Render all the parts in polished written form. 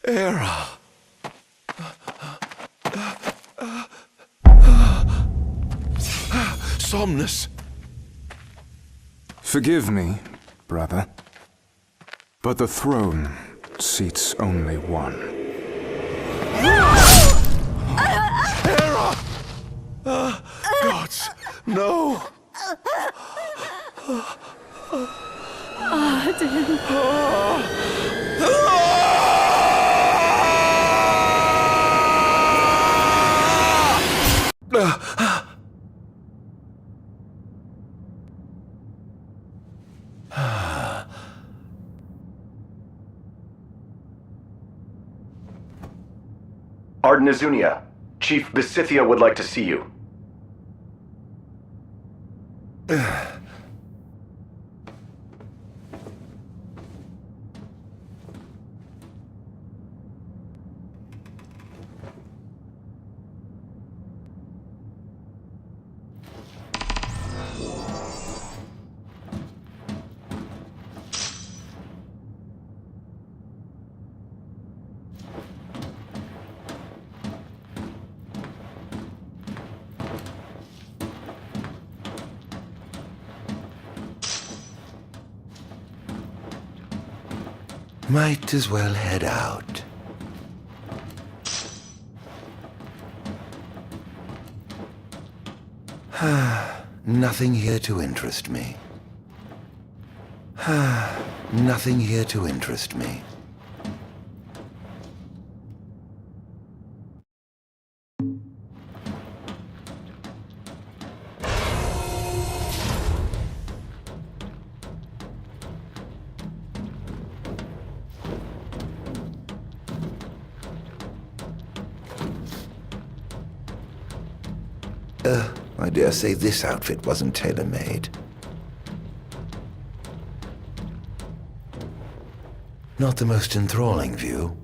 Era! Somnus! Forgive me, brother, but the throne seats only one. Era! Gods, no! Ardyn. Ardyn, Chief Besithia would like to see you. Might as well head out. Nothing here to interest me. Nothing here to interest me. I dare say this outfit wasn't tailor-made. Not the most enthralling view.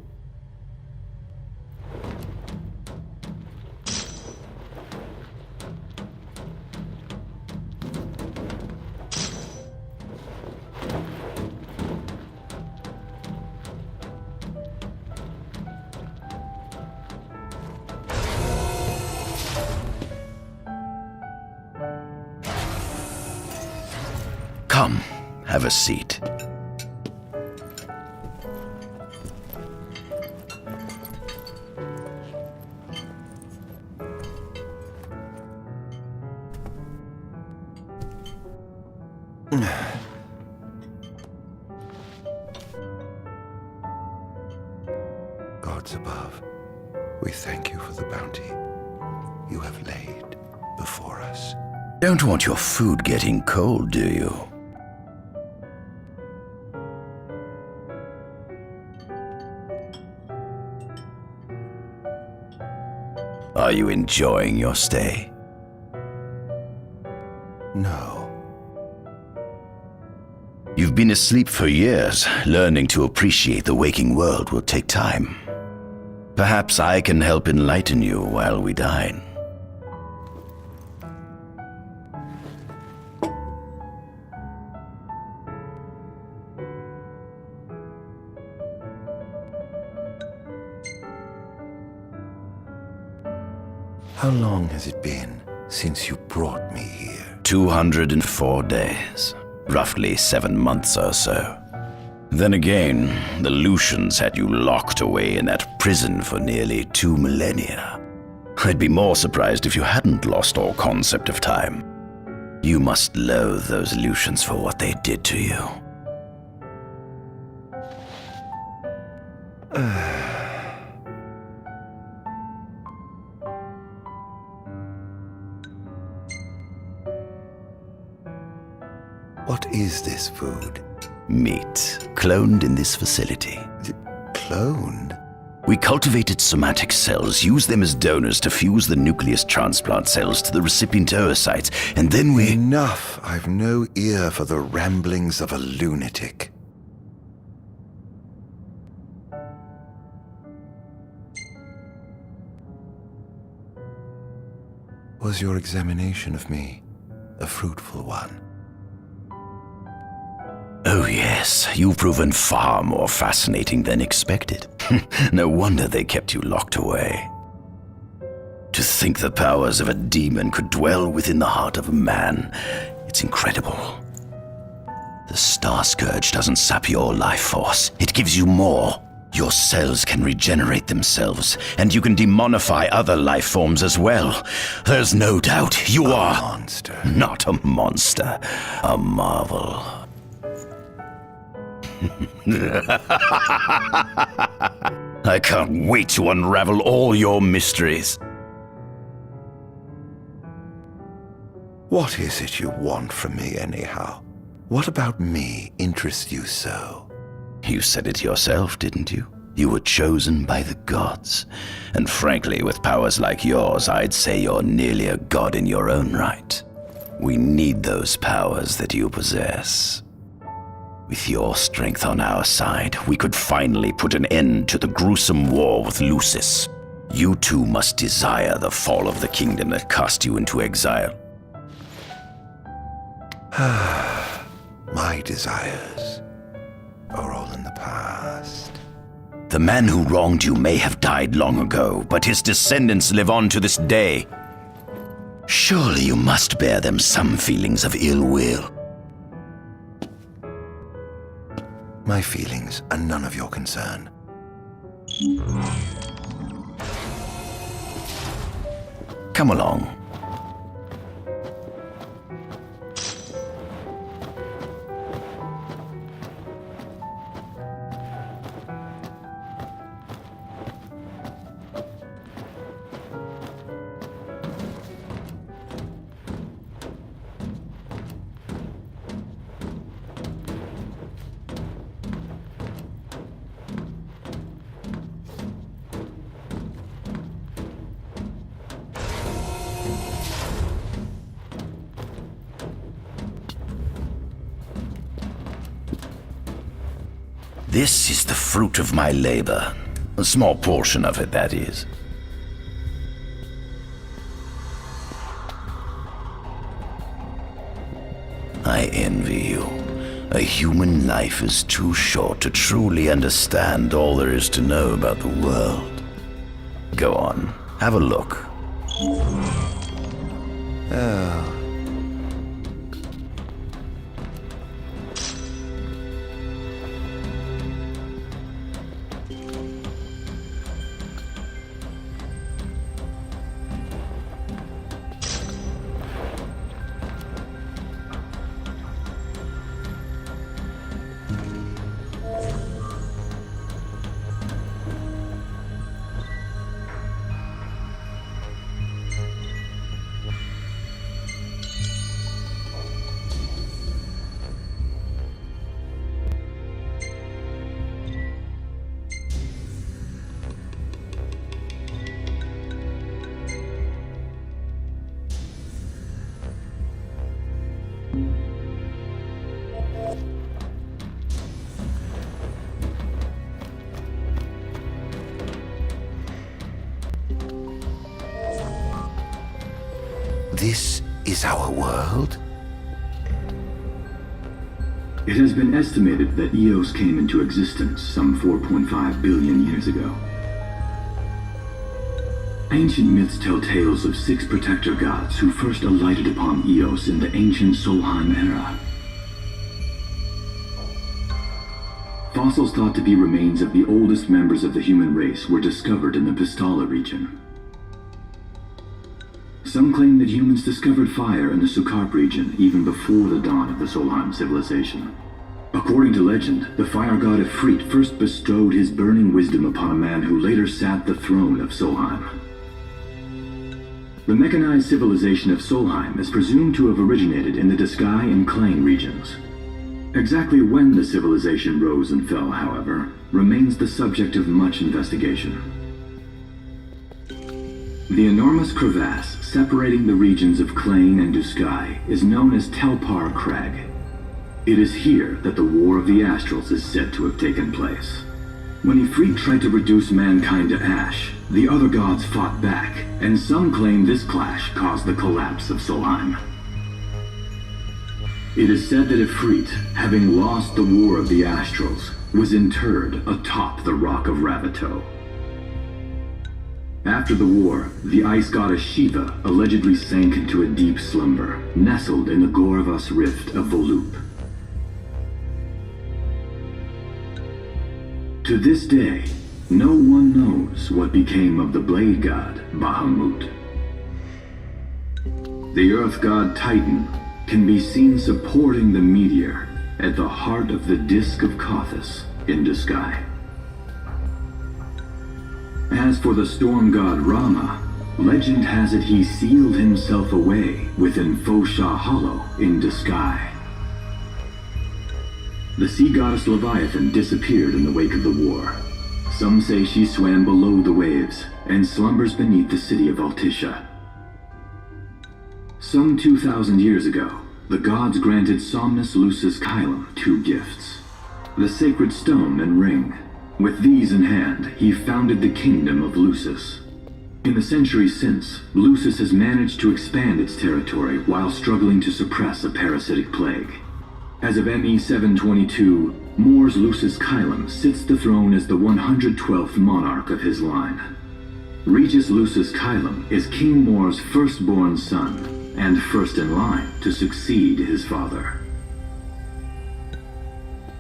Come, have a seat. Gods above, we thank you for the bounty you have laid before us. Don't want your food getting cold, do you? Are you enjoying your stay? No. You've been asleep for years. Learning to appreciate the waking world will take time. Perhaps I can help enlighten you while we dine. How long has it been since you brought me here? 204 days. Roughly 7 months or so. Then again, the Lucians had you locked away in that prison for nearly 2 millennia. I'd be more surprised if you hadn't lost all concept of time. You must loathe those Lucians for what they did to you. What is this food? Meat, cloned in this facility. Cloned? We cultivated somatic cells, used them as donors to fuse the nucleus transplant cells to the recipient oocytes, and then we... Enough! I've no ear for the ramblings of a lunatic. Was your examination of me a fruitful one. Oh yes, you've proven far more fascinating than expected. No wonder they kept you locked away. To think the powers of a demon could dwell within the heart of a man, it's incredible. The Star Scourge doesn't sap your life force, it gives you more. Your cells can regenerate themselves, and you can demonify other life forms as well. There's no doubt you are... A monster. Not a monster, a marvel. I can't wait to unravel all your mysteries. What is it you want from me, anyhow? What about me interests you so? You said it yourself, didn't you? You were chosen by the gods. And frankly, with powers like yours, I'd say you're nearly a god in your own right. We need those powers that you possess. With your strength on our side, we could finally put an end to the gruesome war with Lucis. You too must desire the fall of the kingdom that cast you into exile. My desires are all in the past. The man who wronged you may have died long ago, but his descendants live on to this day. Surely you must bear them some feelings of ill will. My feelings are none of your concern. Come along. This is the fruit of my labor. A small portion of it, that is. I envy you. A human life is too short to truly understand all there is to know about the world. Go on, have a look. Oh. This is our world? It has been estimated that Eos came into existence some 4.5 billion years ago. Ancient myths tell tales of 6 protector gods who first alighted upon Eos in the ancient Solheim era. Fossils thought to be remains of the oldest members of the human race were discovered in the Pistala region. Some claim that humans discovered fire in the Sukarp region even before the dawn of the Solheim civilization. According to legend, the fire god Ifrit first bestowed his burning wisdom upon a man who later sat the throne of Solheim. The mechanized civilization of Solheim is presumed to have originated in the Disgai and Klain regions. Exactly when the civilization rose and fell, however, remains the subject of much investigation. The enormous crevasse separating the regions of Klain and Disgai is known as Telpar Crag. It is here that the War of the Astrals is said to have taken place. When Ifrit tried to reduce mankind to ash, the other gods fought back, and some claim this clash caused the collapse of Solheim. It is said that Ifrit, having lost the War of the Astrals, was interred atop the Rock of Ravito. After the war, the ice goddess Shiva allegedly sank into a deep slumber, nestled in the Goravas Rift of Volúp. To this day, no one knows what became of the blade god Bahamut. The earth god Titan can be seen supporting the meteor at the heart of the disk of Kothis in the sky. As for the storm god Rama, legend has it he sealed himself away within Fosha Hollow in the sky. The sea goddess Leviathan disappeared in the wake of the war. Some say she swam below the waves and slumbers beneath the city of Altisha. Some 2,000 years ago, the gods granted Somnus Lucis Caelum 2 gifts: the sacred stone and ring. With these in hand, he founded the kingdom of Lucis. In the centuries since, Lucis has managed to expand its territory while struggling to suppress a parasitic plague. As of ME 722, Mor's Lucis Caelum sits the throne as the 112th monarch of his line. Regis Lucis Caelum is King Mor's firstborn son, and first in line to succeed his father.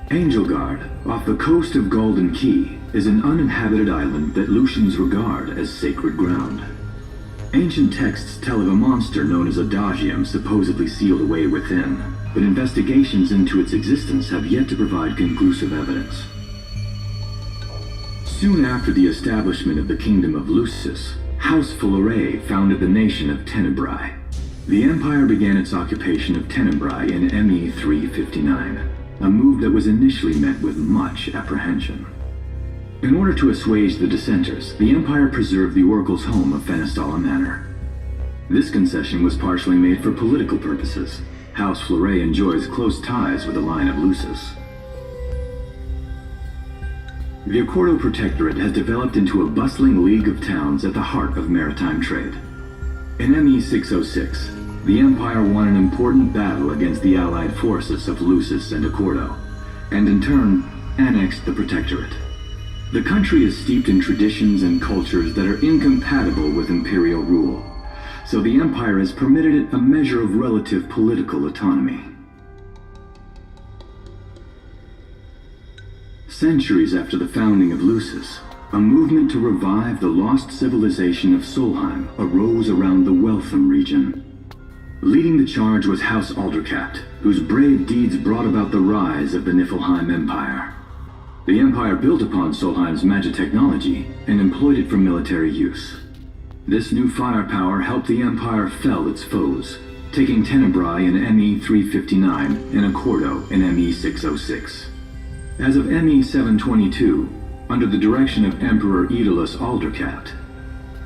Angelgard, off the coast of Golden Key, is an uninhabited island that Lucians regard as sacred ground. Ancient texts tell of a monster known as Adagium supposedly sealed away within, but investigations into its existence have yet to provide conclusive evidence. Soon after the establishment of the Kingdom of Lucis, House Fulleré founded the nation of Tenebrae. The Empire began its occupation of Tenebrae in ME 359. A move that was initially met with much apprehension. In order to assuage the dissenters, the Empire preserved the Oracle's home of Fenestala Manor. This concession was partially made for political purposes. House Fleuret enjoys close ties with the line of Lucis. The Accordo Protectorate has developed into a bustling league of towns at the heart of maritime trade. In ME 606, the Empire won an important battle against the allied forces of Lucis and Accordo, and in turn, annexed the Protectorate. The country is steeped in traditions and cultures that are incompatible with imperial rule, so the Empire has permitted it a measure of relative political autonomy. Centuries after the founding of Lucis, a movement to revive the lost civilization of Solheim arose around the Weltham region. Leading the charge was House Aldercapt, whose brave deeds brought about the rise of the Niflheim Empire. The Empire built upon Solheim's magic technology and employed it for military use. This new firepower helped the Empire fell its foes, taking Tenebrae in ME 359 and Accordo in ME 606. As of ME 722, under the direction of Emperor Aedalus Aldercapt,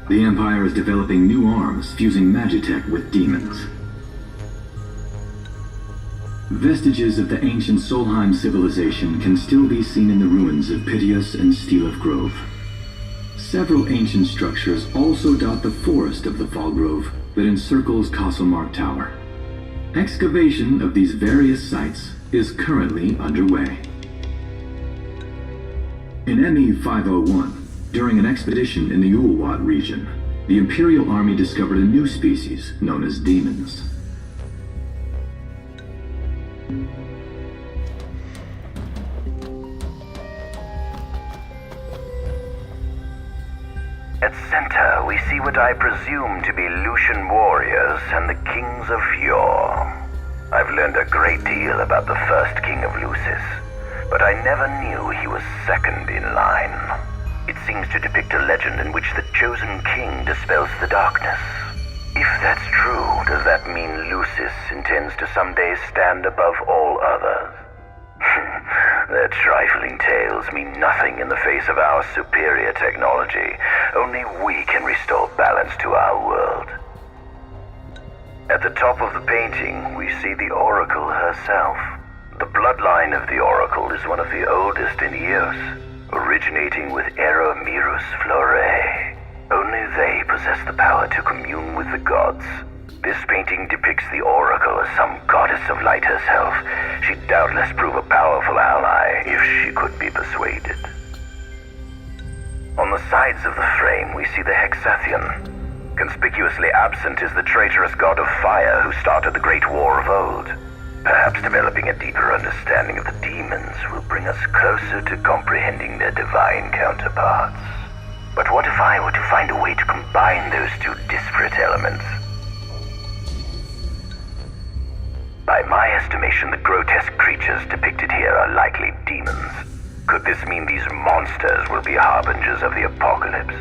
the Empire is developing new arms fusing magitech with demons. Vestiges of the ancient Solheim civilization can still be seen in the ruins of Piteous and Steeleth Grove. Several ancient structures also dot the forest of the Fallgrove that encircles Castlemark Tower. Excavation of these various sites is currently underway. In ME 501, during an expedition in the Ulwat region, the Imperial Army discovered a new species known as demons. At center, we see what I presume to be Lucian warriors and the kings of yore. I've learned a great deal about the first king of Lucis, but I never knew he was second in line. It seems to depict a legend in which the chosen king dispels the darkness. If that's true, does that mean Lucis intends to someday stand above all others? Their trifling tales mean nothing in the face of our superior technology. Only we can restore balance to our world. At the top of the painting, we see the Oracle herself. The bloodline of the Oracle is one of the oldest in Eos, originating with Eromirus Flore. Only they possess the power to commune with the gods. This painting depicts the Oracle as some goddess of light herself. She'd doubtless prove a powerful ally if she could be persuaded. On the sides of the frame, we see the Hexathion. Conspicuously absent is the traitorous god of fire who started the Great War of old. Perhaps developing a deeper understanding of the demons will bring us closer to comprehending their divine counterparts. But what if I were to find a way to combine those two disparate elements? By my estimation, the grotesque creatures depicted here are likely demons. Could this mean these monsters will be harbingers of the apocalypse?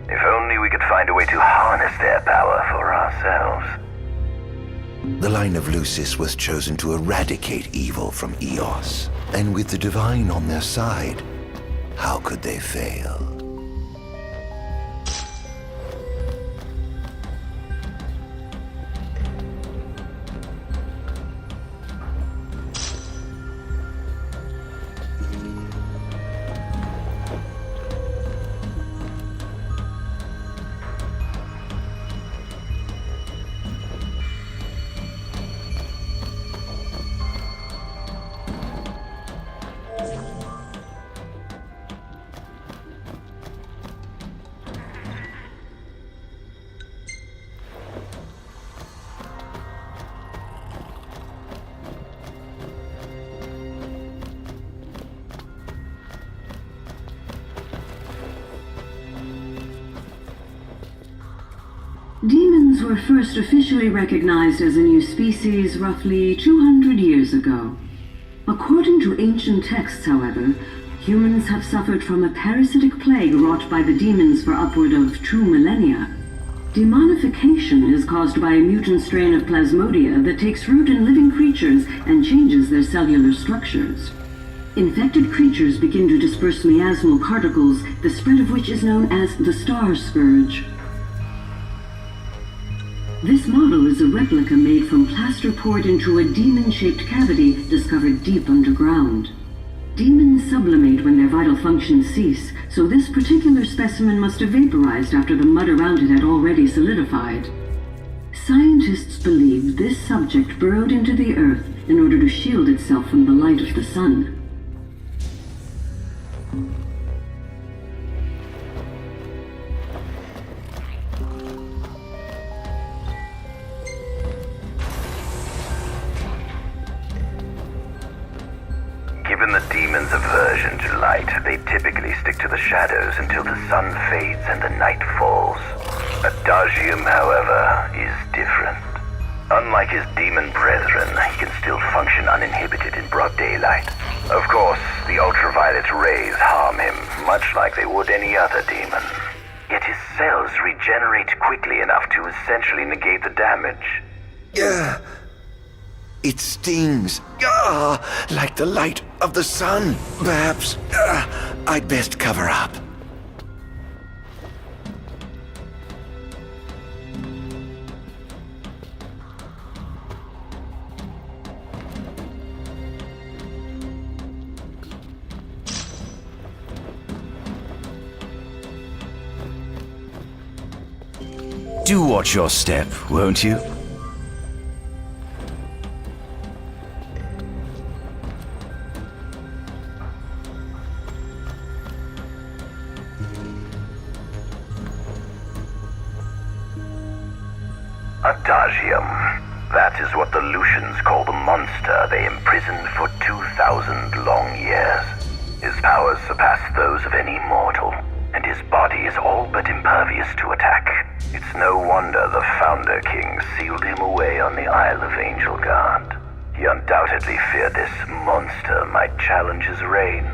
If only we could find a way to harness their power for ourselves. The line of Lucis was chosen to eradicate evil from Eos. And with the divine on their side, how could they fail? Demons were first officially recognized as a new species roughly 200 years ago. According to ancient texts, however, humans have suffered from a parasitic plague wrought by the demons for upward of 2 millennia. Demonification is caused by a mutant strain of plasmodia that takes root in living creatures and changes their cellular structures. Infected creatures begin to disperse miasmal particles, the spread of which is known as the Star Scourge. This model is a replica made from plaster poured into a demon-shaped cavity discovered deep underground. Demons sublimate when their vital functions cease, so this particular specimen must have vaporized after the mud around it had already solidified. Scientists believe this subject burrowed into the earth in order to shield itself from the light of the sun. Given the demon's aversion to light, they typically stick to the shadows until the sun fades and the night falls. Adagium, however, is different. Unlike his demon brethren, he can still function uninhibited in broad daylight. Of course, the ultraviolet rays harm him, much like they would any other demon. Yet his cells regenerate quickly enough to essentially negate the damage. It stings. Like the light of the sun. Perhaps I'd best cover up. Do watch your step, won't you? Adagium. That is what the Lucians call the monster they imprisoned for 2,000 long years. His powers surpass those of any mortal, and his body is all but impervious to attack. It's no wonder the Founder King sealed him away on the Isle of Angel Guard. He undoubtedly feared this monster might challenge his reign.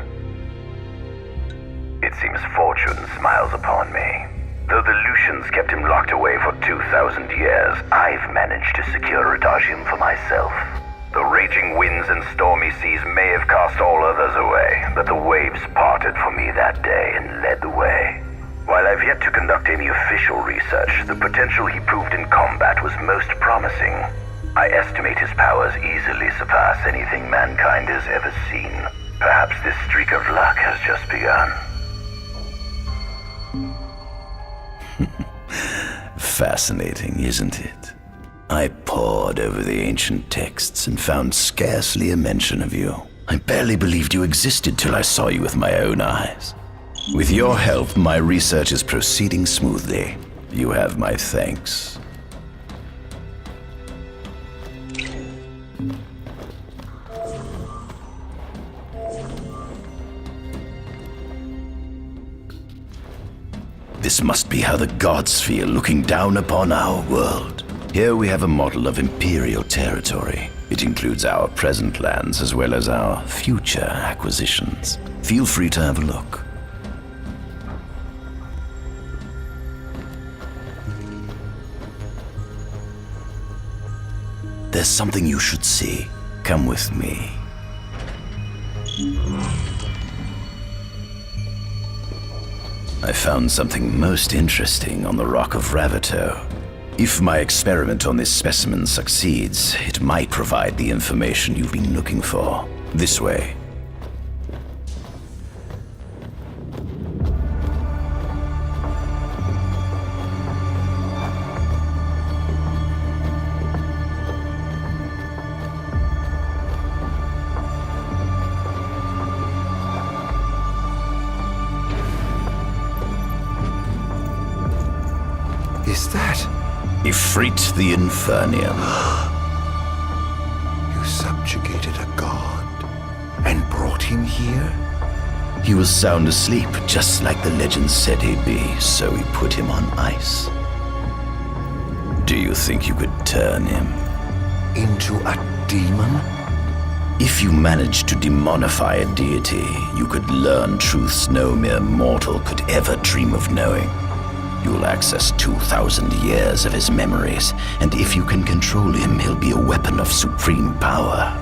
It seems fortune smiles upon me. Though the Lucians kept him locked away for 2,000 years, I've managed to secure Adagium for myself. The raging winds and stormy seas may have cast all others away, but the waves parted for me that day and led the way. While I've yet to conduct any official research, the potential he proved in combat was most promising. I estimate his powers easily surpass anything mankind has ever seen. Perhaps this streak of luck has just begun. Fascinating, isn't it? I pored over the ancient texts and found scarcely a mention of you. I barely believed you existed till I saw you with my own eyes. With your help, my research is proceeding smoothly. You have my thanks. This must be how the gods feel looking down upon our world. Here we have a model of imperial territory. It includes our present lands as well as our future acquisitions. Feel free to have a look. There's something you should see. Come with me. I found something most interesting on the Rock of Ravito. If my experiment on this specimen succeeds, it might provide the information you've been looking for. This way. Is that? Ifrit the Infernium. You subjugated a god and brought him here? He was sound asleep, just like the legend said he'd be, so we put him on ice. Do you think you could turn him into a demon? If you managed to demonify a deity, you could learn truths no mere mortal could ever dream of knowing. You'll access 2,000 years of his memories, and if you can control him, he'll be a weapon of supreme power.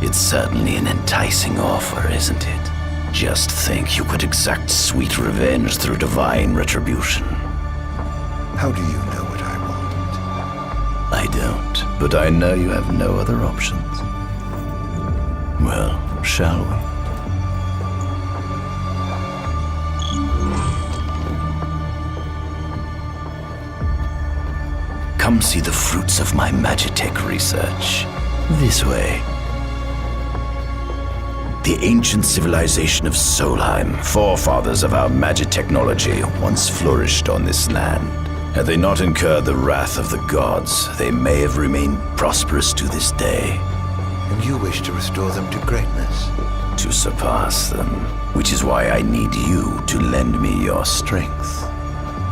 It's certainly an enticing offer, isn't it? Just think you could exact sweet revenge through divine retribution. How do you know what I want? I don't, but I know you have no other options. Well, shall we? Come see the fruits of my Magitech research. This way. The ancient civilization of Solheim, forefathers of our Magitechnology, once flourished on this land. Had they not incurred the wrath of the gods, they may have remained prosperous to this day. And you wish to restore them to greatness? To surpass them, which is why I need you to lend me your strength.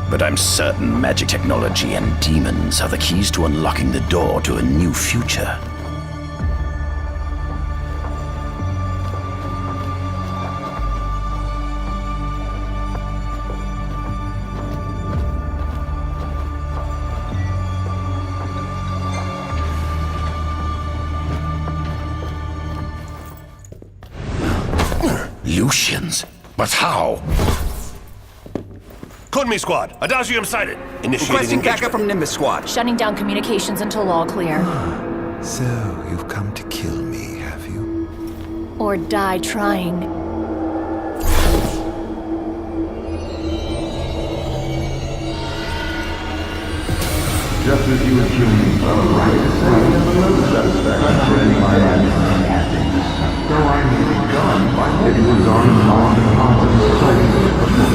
But I'm certain magic technology and demons are the keys to unlocking the door to a new future. Lucians? But how? Kunmi Squad, Adagium sighted. Initiating Requesting engagement. backup from Nimbus Squad. Shutting down communications until all clear. So, you've come to kill me, have you? Or die trying. Just as you assumed, so I nearly done by getting his arms on the constant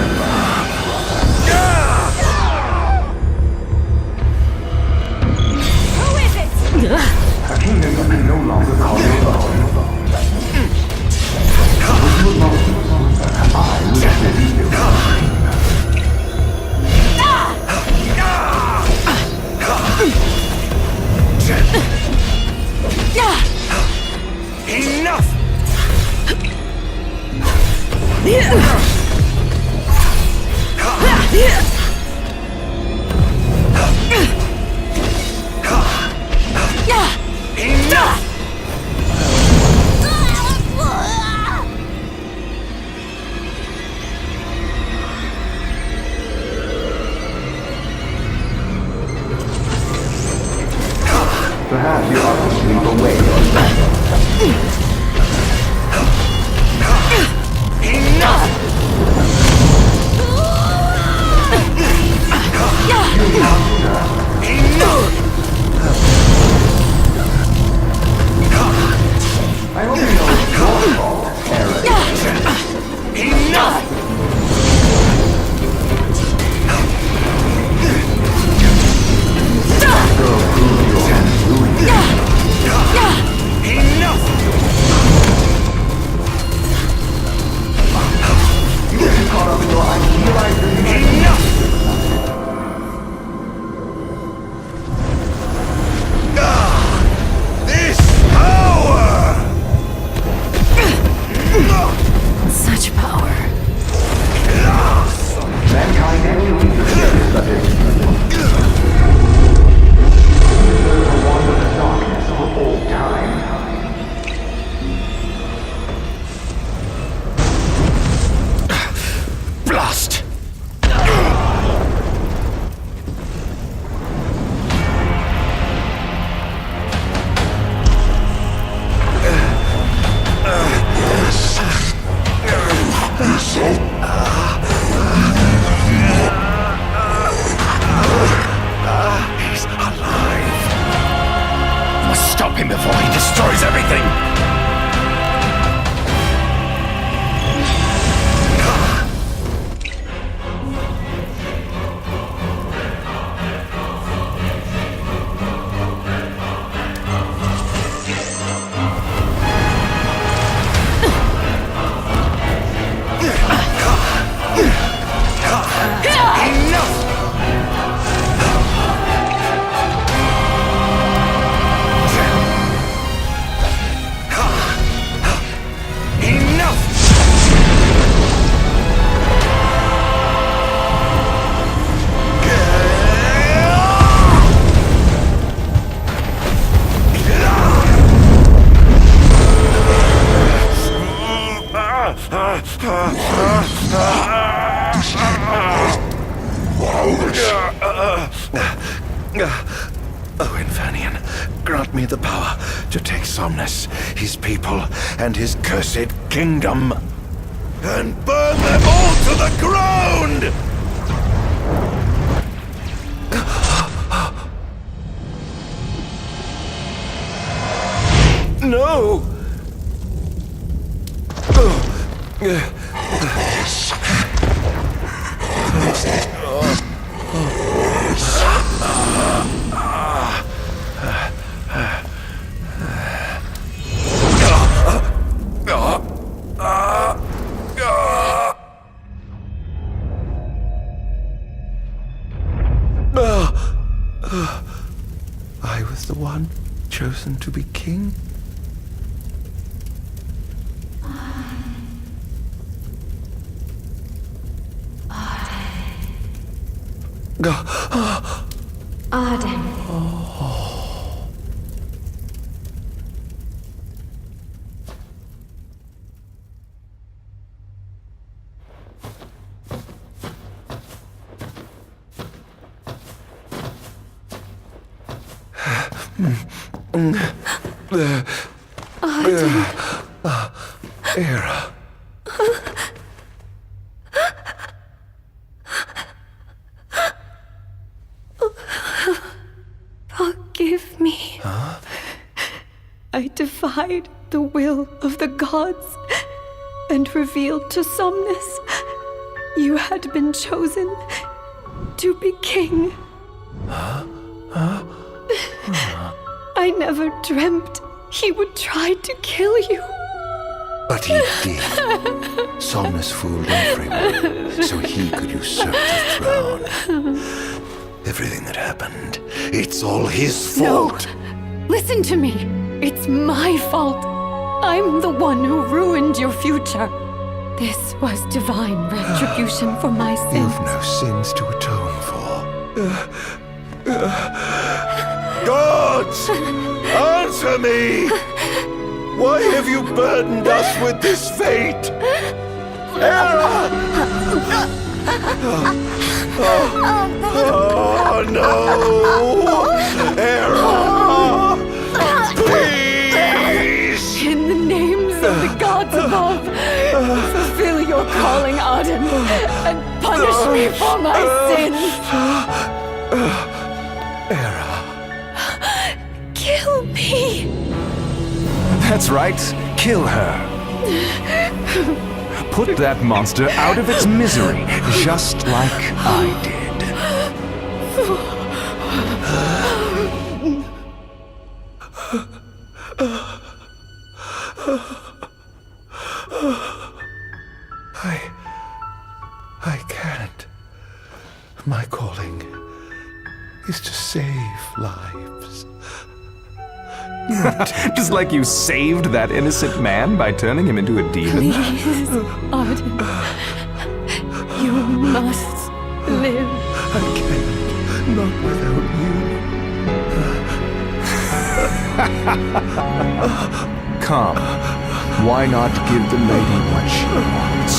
Who is it? a kingdom you can no longer call your own. With your motions, I will send you. Enough! Perhaps you ought to sleep away your Enough! him before he destroys everything! Oh, Infanian, grant me the power to take Somnus, his people, and his cursed kingdom, and burn them all to the ground! No! I was the one chosen to be king? Ardyn. Era. Forgive me. Huh? I defied the will of the gods and revealed to Somnus you had been chosen to be king. I never dreamt he would try to kill you. But he did. Somnus fooled everyone, so he could usurp the throne. Everything that happened, it's all his fault. No! Listen to me. It's my fault. I'm the one who ruined your future. This was divine retribution for my sins. You've no sins to atone for. Gods! Answer me! Why have you burdened us with this fate? Era! Oh no! Era! Please! In the names of the gods above, fulfill your calling, Ardyn, and punish me for my sins. Era. Kill me. That's right. Kill her. Put that monster out of its misery, just like I did. I can't. My calling is to save lives. Just like you saved that innocent man by turning him into a demon. Please, Ardyn. You must live. I can't. Not without you. Come. Why not give the lady what she wants?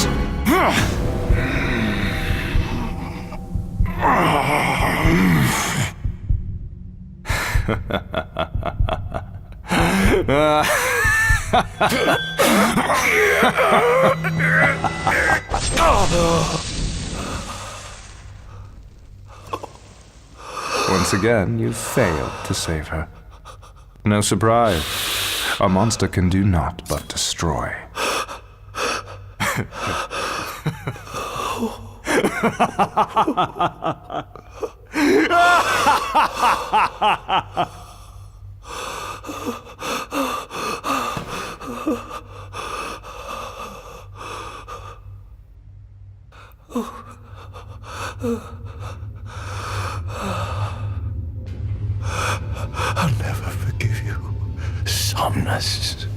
Once again, you failed to save her. No surprise. A monster can do naught but destroy. I'll never forgive you, Somnus.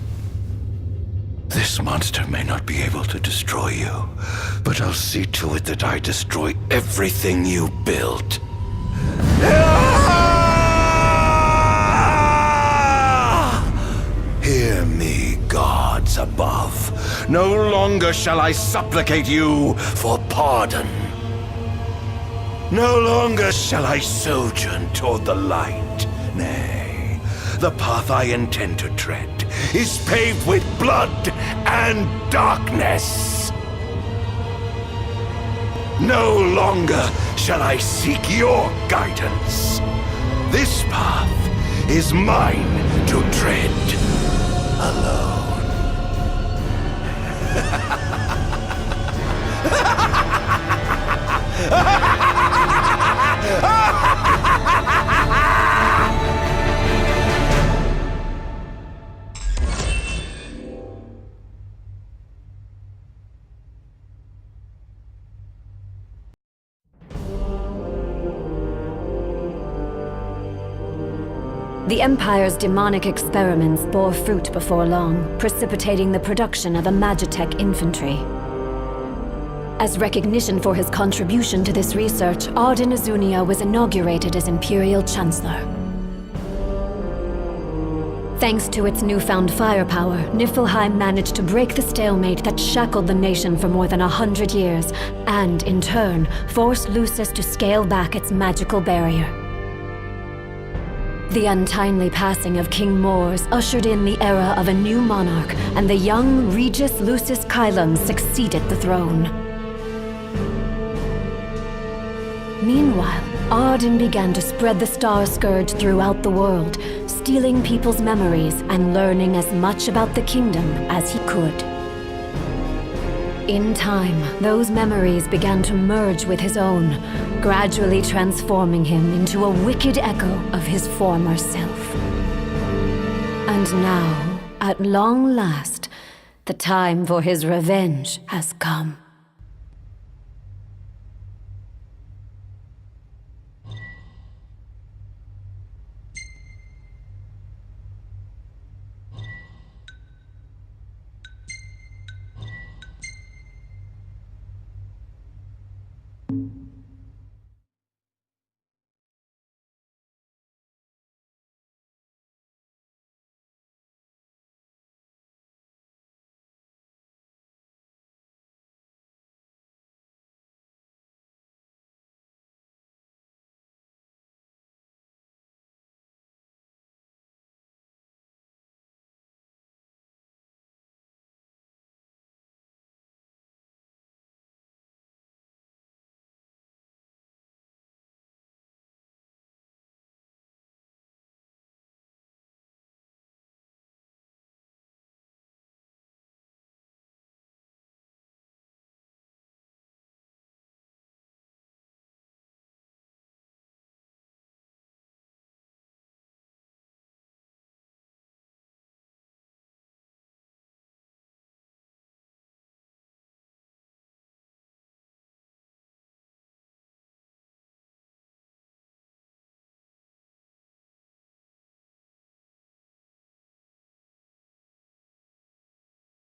This monster may not be able to destroy you, but I'll see to it that I destroy everything you built. Hear me, gods above. No longer shall I supplicate you for pardon. No longer shall I sojourn toward the light. Nay, the path I intend to tread is paved with blood and darkness. No longer shall I seek your guidance. This path is mine to tread alone. The Empire's demonic experiments bore fruit before long, precipitating the production of a Magitech infantry. As recognition for his contribution to this research, Ardyn Azunia was inaugurated as Imperial Chancellor. Thanks to its newfound firepower, Niflheim managed to break the stalemate that shackled the nation for more than 100 years, and, in turn, forced Lucis to scale back its magical barrier. The untimely passing of King Mors ushered in the era of a new monarch, and the young Regis Lucis Kylum succeeded the throne. Meanwhile, Ardyn began to spread the Star Scourge throughout the world, stealing people's memories and learning as much about the kingdom as he could. In time, those memories began to merge with his own, gradually transforming him into a wicked echo of his former self. And now, at long last, the time for his revenge has come.